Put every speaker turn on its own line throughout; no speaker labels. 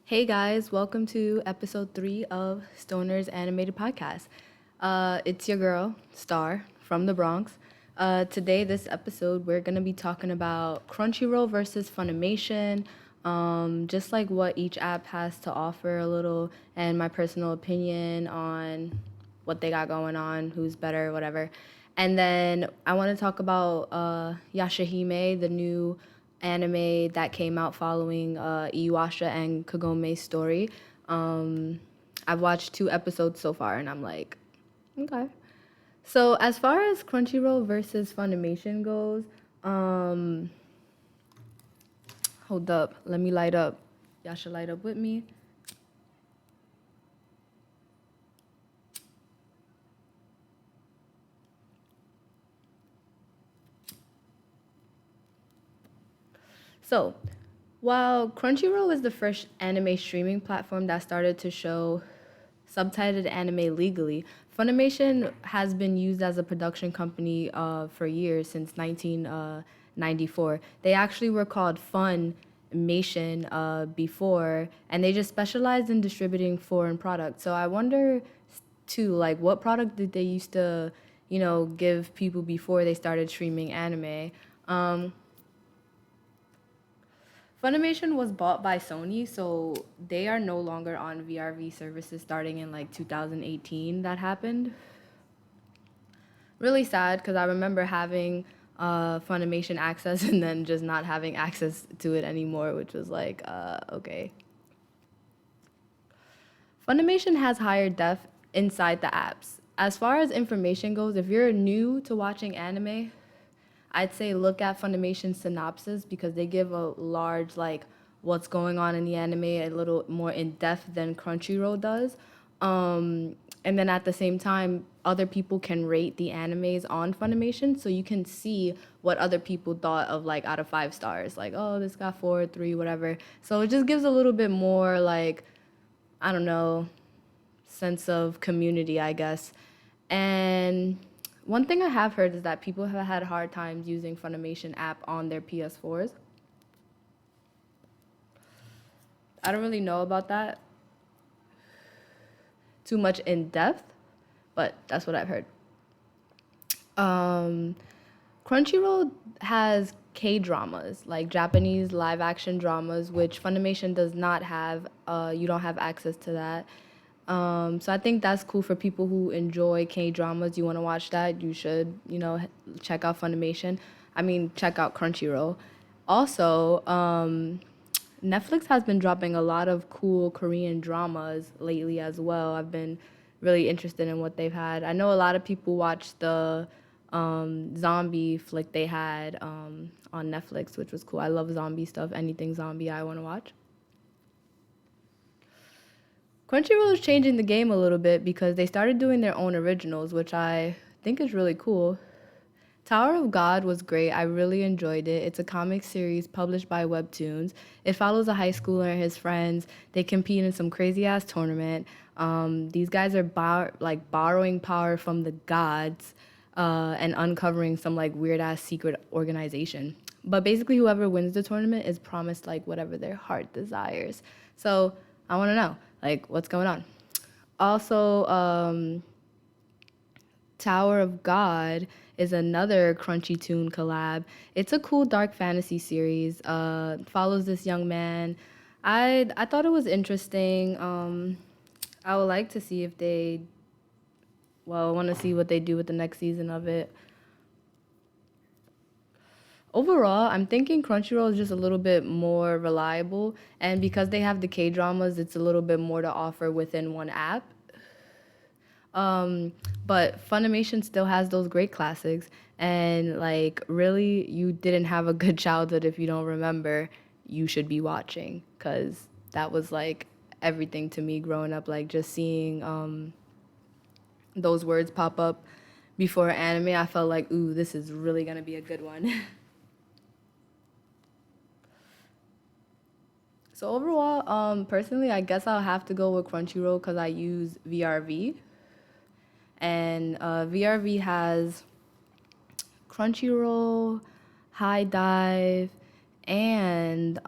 Hey guys, welcome to episode 3 of Stoner's Animated Podcast. It's your girl, Star, from the Bronx. Today, this episode, we're going to be talking about Crunchyroll versus Funimation, just like what each app has to offer a little, and my personal opinion on what they got going on, who's better, whatever. And then I want to talk about Yashahime, the new anime that came out following Iwasha and Kagome's story. Um, I've watched 2 episodes so far, and I'm like, okay. So as far as Crunchyroll versus Funimation goes, um, hold up, let me light up. Y'all should light up with me. So, while Crunchyroll is the first anime streaming platform that started to show subtitled anime legally, Funimation has been used as a production company for years, since 1994. They actually were called Funimation before, and they just specialized in distributing foreign products. So I wonder, too, like, what product did they used to, give people before they started streaming anime? Um, Funimation was bought by Sony, so they are no longer on VRV services starting in like 2018. That happened. Really sad because I remember having Funimation access and then just not having access to it anymore, which was like, okay. Funimation has higher def inside the apps. As far as information goes, if you're new to watching anime, I'd say look at Funimation synopsis because they give a large, like, what's going on in the anime a little more in depth than Crunchyroll does. And then at the same time, other people can rate the animes on Funimation, so you can see what other people thought of, like, out of 5 stars. Like, oh, this got 4, 3, whatever. So it just gives a little bit more, like, I don't know, sense of community, I guess. And one thing I have heard is that people have had hard times using Funimation app on their PS4s. I don't really know about that too much in depth, but that's what I've heard. Um, Crunchyroll has K dramas, like Japanese live action dramas, which Funimation does not have. You don't have access to that. So I think that's cool for people who enjoy K dramas. You want to watch that, you should, check out Funimation. I mean, check out Crunchyroll. Also, Netflix has been dropping a lot of cool Korean dramas lately as well. I've been really interested in what they've had. I know a lot of people watch the zombie flick they had on Netflix, which was cool. I love zombie stuff. Anything zombie, I want to watch. Crunchyroll is changing the game a little bit because they started doing their own originals, which I think is really cool. Tower of God was great. I really enjoyed it. It's a comic series published by Webtoons. It follows a high schooler and his friends. They compete in some crazy ass tournament. These guys are borrowing power from the gods and uncovering some like weird ass secret organization. But basically, whoever wins the tournament is promised like whatever their heart desires. So I want to know like what's going on. Also, Tower of God is another Crunchy Tune collab. It's a cool dark fantasy series. Follows this young man. I thought it was interesting. I would like to see if they. Well, I want to see what they do with the next season of it. Overall, I'm thinking Crunchyroll is just a little bit more reliable, and because they have the K dramas, it's a little bit more to offer within one app. Um, but Funimation still has those great classics, and like really, you didn't have a good childhood if you don't remember. You should be watching because that was like everything to me growing up. Like just seeing those words pop up before anime, I felt like, ooh, this is really gonna be a good one. So overall, personally, I guess I'll have to go with Crunchyroll because I use VRV, and VRV has Crunchyroll, High Dive, and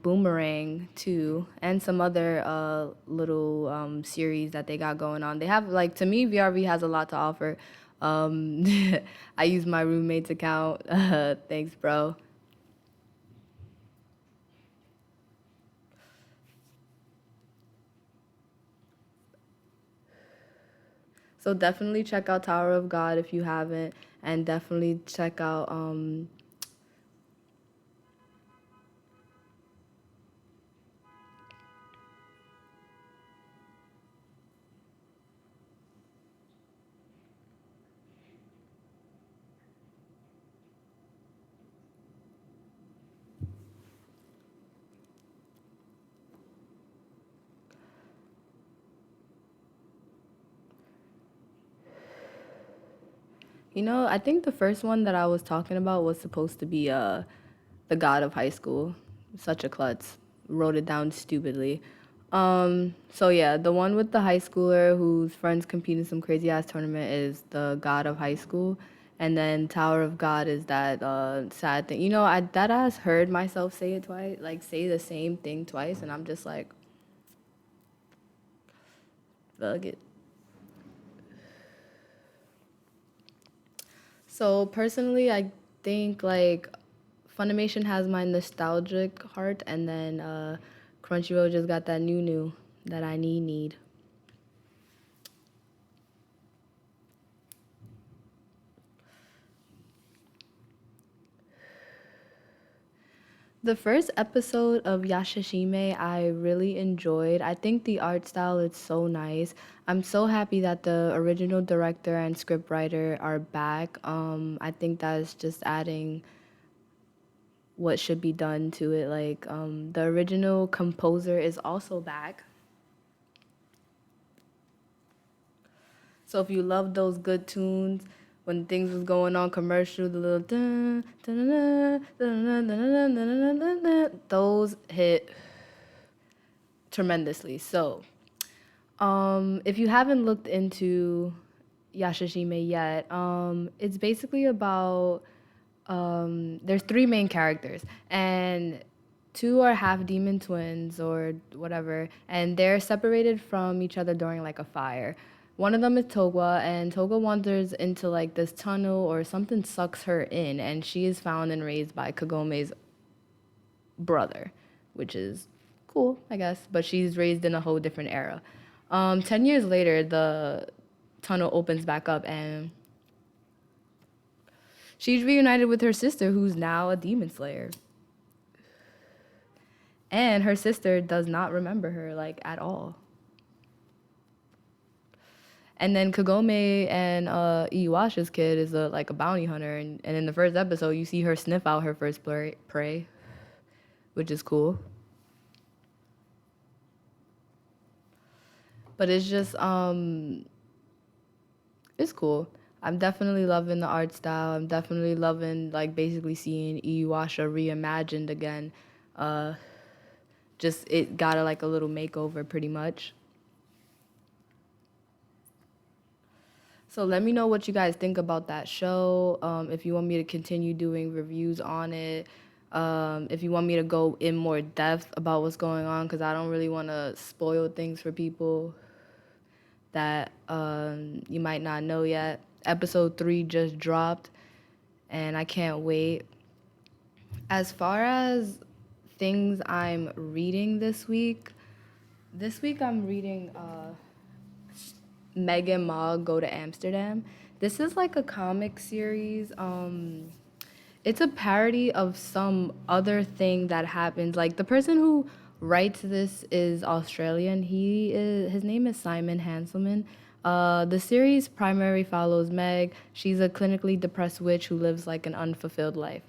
Boomerang too, and some other little series that they got going on. They have like to me, VRV has a lot to offer. Um, I use my roommate's account. Thanks, bro. So definitely check out Tower of God if you haven't, and definitely check out I think the first one that I was talking about was supposed to be the God of High School. Such a klutz. Wrote it down stupidly. So yeah, the one with the high schooler whose friends compete in some crazy ass tournament is the God of High School. And then Tower of God is that sad thing. I that ass heard myself say it twice, like say the same thing twice, and I'm just like, fuck it. So personally, I think like Funimation has my nostalgic heart, and then Crunchyroll just got that new that I need. The first episode of Yashashime I really enjoyed. I think the art style is so nice. I'm so happy that the original director and scriptwriter are back. I think that's just adding what should be done to it. Like the original composer is also back. So if you love those good tunes when things was going on commercial, the little dun, dun, dun, dun, dun, dun, dun, dun, dun, dun, dun, those hit tremendously. So if you haven't looked into Yashashime yet, it's basically about there's three main characters, and two are half demon twins or whatever, and they're separated from each other during like a fire. One of them is Toga, and Toga wanders into like this tunnel or something sucks her in, and she is found and raised by Kagome's brother, which is cool, I guess. But she's raised in a whole different era. 10 years later, the tunnel opens back up, and she's reunited with her sister, who's now a demon slayer. And her sister does not remember her like at all. And then Kagome and Iwasha's kid is like a bounty hunter, and in the first episode, you see her sniff out her first prey, which is cool. But it's just it's cool. I'm definitely loving the art style. I'm definitely loving like basically seeing Iwasha reimagined again. Uh, just it got a, like a little makeover pretty much. So let me know what you guys think about that show. If you want me to continue doing reviews on it, if you want me to go in more depth about what's going on, because I don't really want to spoil things for people that you might not know yet. Episode 3 just dropped, and I can't wait. As far as things I'm reading this week I'm reading Meg and Ma Go to Amsterdam. This is like a comic series. It's a parody of some other thing that happens. Like the person who writes this is Australian. His name is Simon Hanselman. The series primarily follows Meg. She's a clinically depressed witch who lives like an unfulfilled life.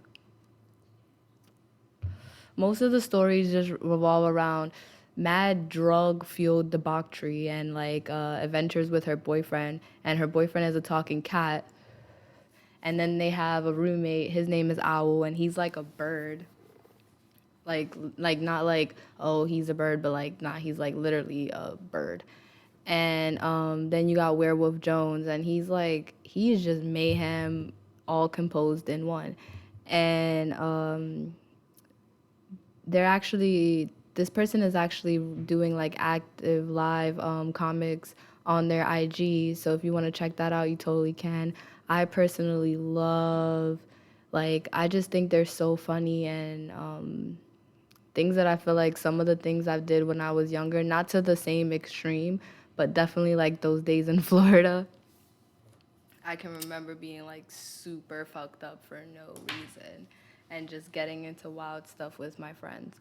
Most of the stories just revolve around mad drug fueled debauchery and like adventures with her boyfriend, and her boyfriend is a talking cat. And then they have a roommate. His name is Owl, and he's like a bird. Like not like, oh, he's a bird, but like not, he's like literally a bird. And then you got Werewolf Jones, and he's just mayhem all composed in one. And they're actually this person is actually doing like active live comics on their IG. So if you want to check that out, you totally can. I personally love, like, I just think they're so funny, and things that I feel like some of the things I've did when I was younger, not to the same extreme, but definitely like those days in Florida. I can remember being like super fucked up for no reason and just getting into wild stuff with my friends.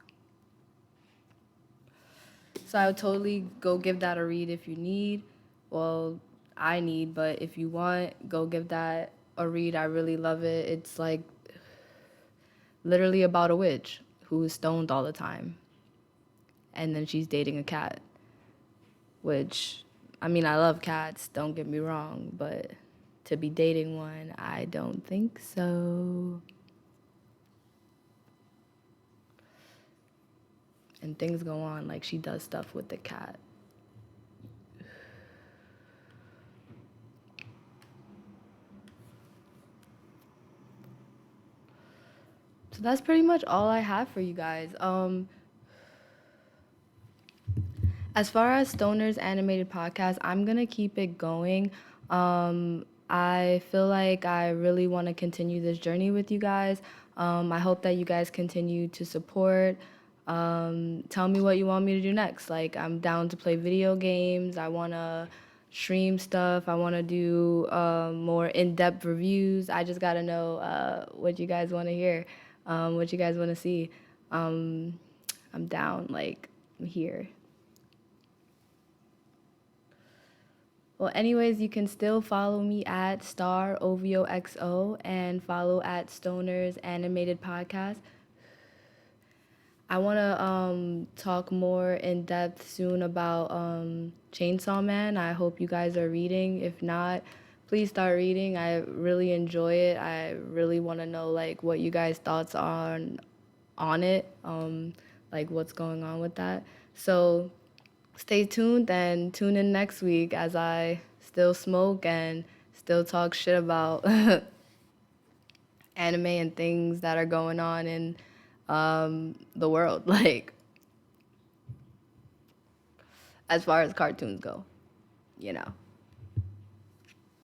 So I would totally go give that a read if you need. Well, I need, but if you want, go give that a read. I really love it. It's like literally about a witch who's stoned all the time. And then she's dating a cat, which, I mean, I love cats, don't get me wrong, but to be dating one, I don't think so. And things go on, like she does stuff with the cat. So that's pretty much all I have for you guys. As far as Stoner's animated podcast, I'm gonna keep it going. I feel like I really want to continue this journey with you guys. I hope that you guys continue to support. Tell me what you want me to do next. Like, I'm down to play video games. I want to stream stuff. I want to do more in-depth reviews. I just got to know what you guys want to hear, what you guys want to see. Um, I'm down. Like, I'm here. Well, anyways, you can still follow me at Star OVOXO and follow at Stoner's Animated Podcast. I want to talk more in depth soon about Chainsaw Man. I hope you guys are reading. If not, please start reading. I really enjoy it. I really want to know like what you guys' thoughts are on it, like what's going on with that. So stay tuned and tune in next week as I still smoke and still talk shit about anime and things that are going on in the world, like as far as cartoons go, you know.